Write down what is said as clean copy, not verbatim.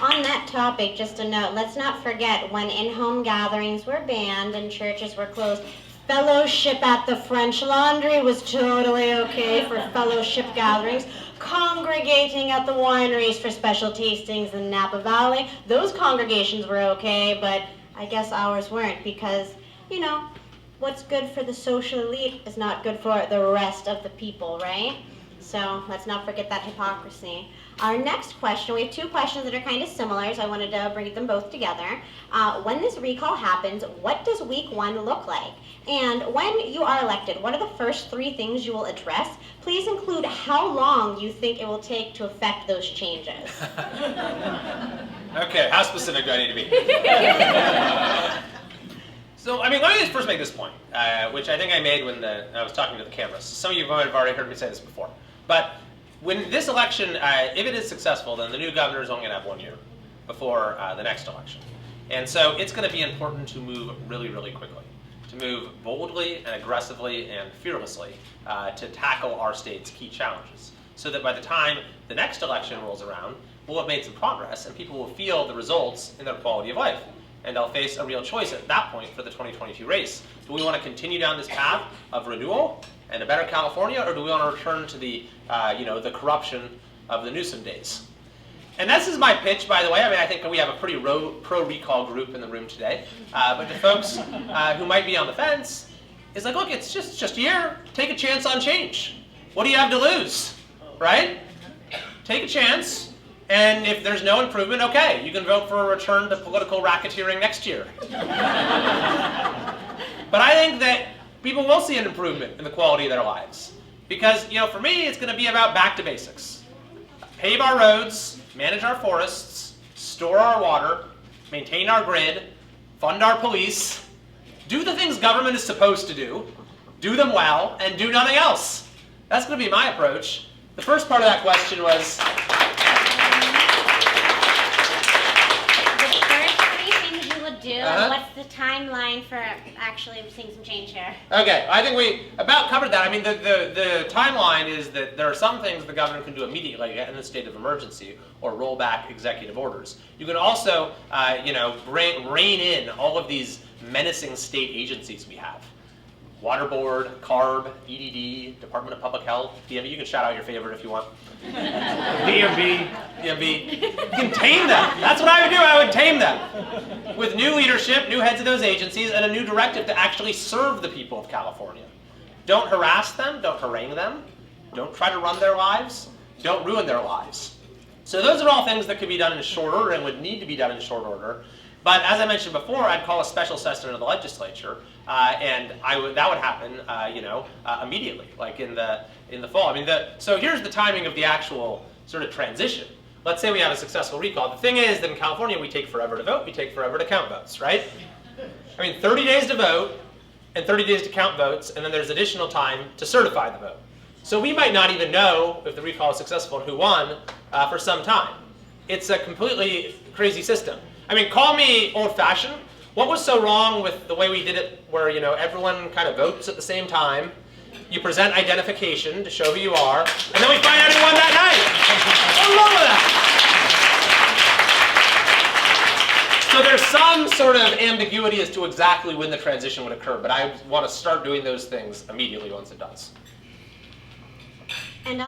On that topic, just a note, let's not forget when in-home gatherings were banned and churches were closed, fellowship at the French Laundry was totally okay for fellowship gatherings. Congregating at the wineries for special tastings in Napa Valley, those congregations were okay, but I guess ours weren't because, you know, what's good for the social elite is not good for the rest of the people, right? So let's not forget that hypocrisy. Our next question, we have two questions that are kind of similar, so I wanted to bring them both together. When this recall happens, what does week 1 look like? And when you are elected, what are the first 3 things you will address? Please include how long you think it will take to effect those changes. Okay, how specific do I need to be? So, I mean, let me just first make this point, which I think I made when I was talking to the cameras. Some of you might have already heard me say this before. But when this election, if it is successful, then the new governor is only going to have 1 year before the next election. And so it's going to be important to move really, really quickly, to move boldly and aggressively and fearlessly to tackle our state's key challenges, so that by the time the next election rolls around, we'll have made some progress and people will feel the results in their quality of life. And they'll face a real choice at that point for the 2022 race. Do we want to continue down this path of renewal and a better California, or do we want to return to the, the corruption of the Newsom days? And this is my pitch, by the way. I mean, I think we have a pretty pro-recall group in the room today. But the folks who might be on the fence, is like, look, it's just a year. Take a chance on change. What do you have to lose, right? Take a chance. And if there's no improvement, okay, you can vote for a return to political racketeering next year. But I think that people will see an improvement in the quality of their lives. Because, for me, it's going to be about back to basics. Pave our roads, manage our forests, store our water, maintain our grid, fund our police, do the things government is supposed to do them well, and do nothing else. That's going to be my approach. The first part of that question was, and what's the timeline for actually seeing some change here? Okay, I think we about covered that. I mean, the timeline is that there are some things the governor can do immediately in a state of emergency or roll back executive orders. You can also, rein in all of these menacing state agencies we have. Water Board, CARB, EDD, Department of Public Health, DMV. You can shout out your favorite if you want. DMV. You can tame them. That's what I would do. I would tame them. With new leadership, new heads of those agencies, and a new directive to actually serve the people of California. Don't harass them. Don't harangue them. Don't try to run their lives. Don't ruin their lives. So those are all things that could be done in short order and would need to be done in short order. But as I mentioned before, I'd call a special session of the legislature, and that would happen, immediately, like in the fall. I mean, so here's the timing of the actual sort of transition. Let's say we have a successful recall. The thing is that in California, we take forever to vote. We take forever to count votes, right? I mean, 30 days to vote and 30 days to count votes, and then there's additional time to certify the vote. So we might not even know if the recall is successful and who won for some time. It's a completely crazy system. I mean, call me old-fashioned. What was so wrong with the way we did it where, everyone kind of votes at the same time? You present identification to show who you are, and then we find out who won that night. What's wrong with that? So there's some sort of ambiguity as to exactly when the transition would occur, but I want to start doing those things immediately once it does.